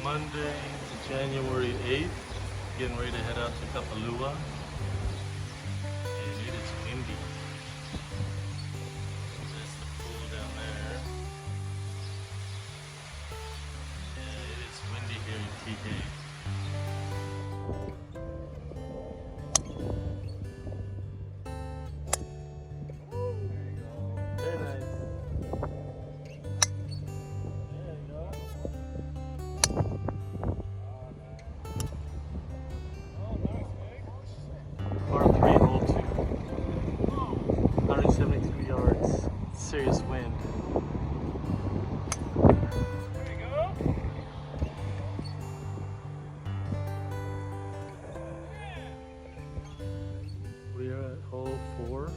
Monday, January 8th, getting ready to head out to Kapalua, and it is windy. That's the pool down there. Yeah, it is windy here in TK. Very nice. Par 3, hole 2. 172 yards. Serious wind. There you go. We are at hole 4.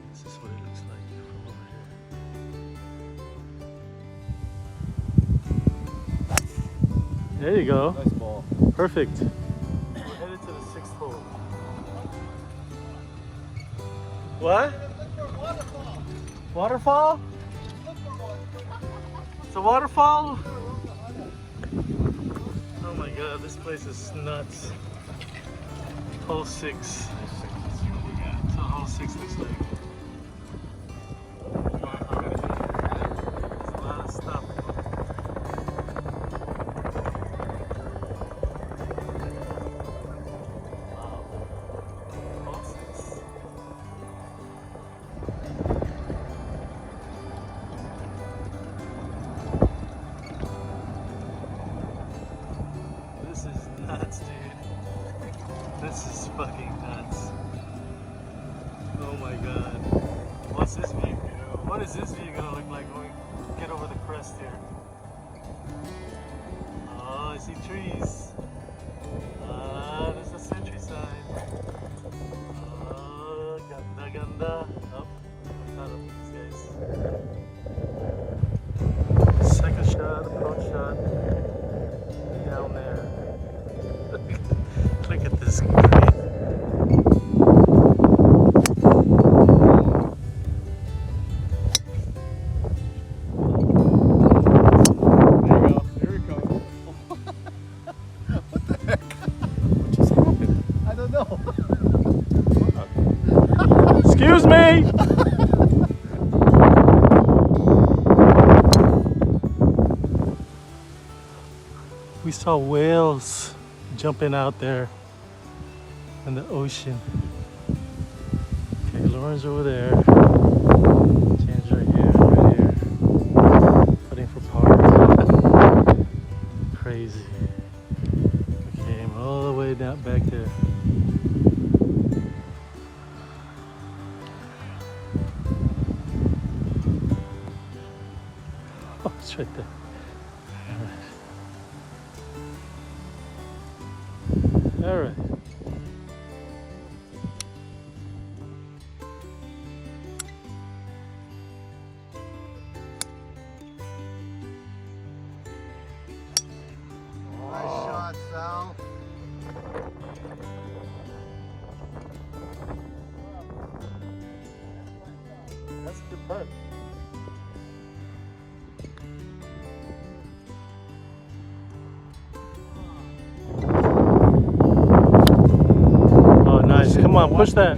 This is what it looks like from over here. There you go. Nice ball. Perfect. We're headed to the 6th hole. What? Waterfall? It's a waterfall? Oh my god, this place is nuts. Hole 6. That's what hole 6 looks like. There's a lot of stuff. Wow. Hole 6. This is nuts, dude. This is fucking nuts. Oh my god. What's this view? What is this view gonna look like when we get over the crest here? Oh, I see trees. Ah, there's a Sentry sign. Oh, ganda ganda. Oh, I'm not up these guys. Second shot, approach shot. Down there. Look at this crazy. There it goes. What the heck? What just happened? I don't know. Excuse me! We saw whales jumping out there in the ocean. Okay, Lauren's over there. Jan's right here. Putting for par. Crazy. Okay, I'm all the way down back there. Oh, it's right there. All right. Nice shot, Sal. That's a good putt. Oh, nice. Come on, push that.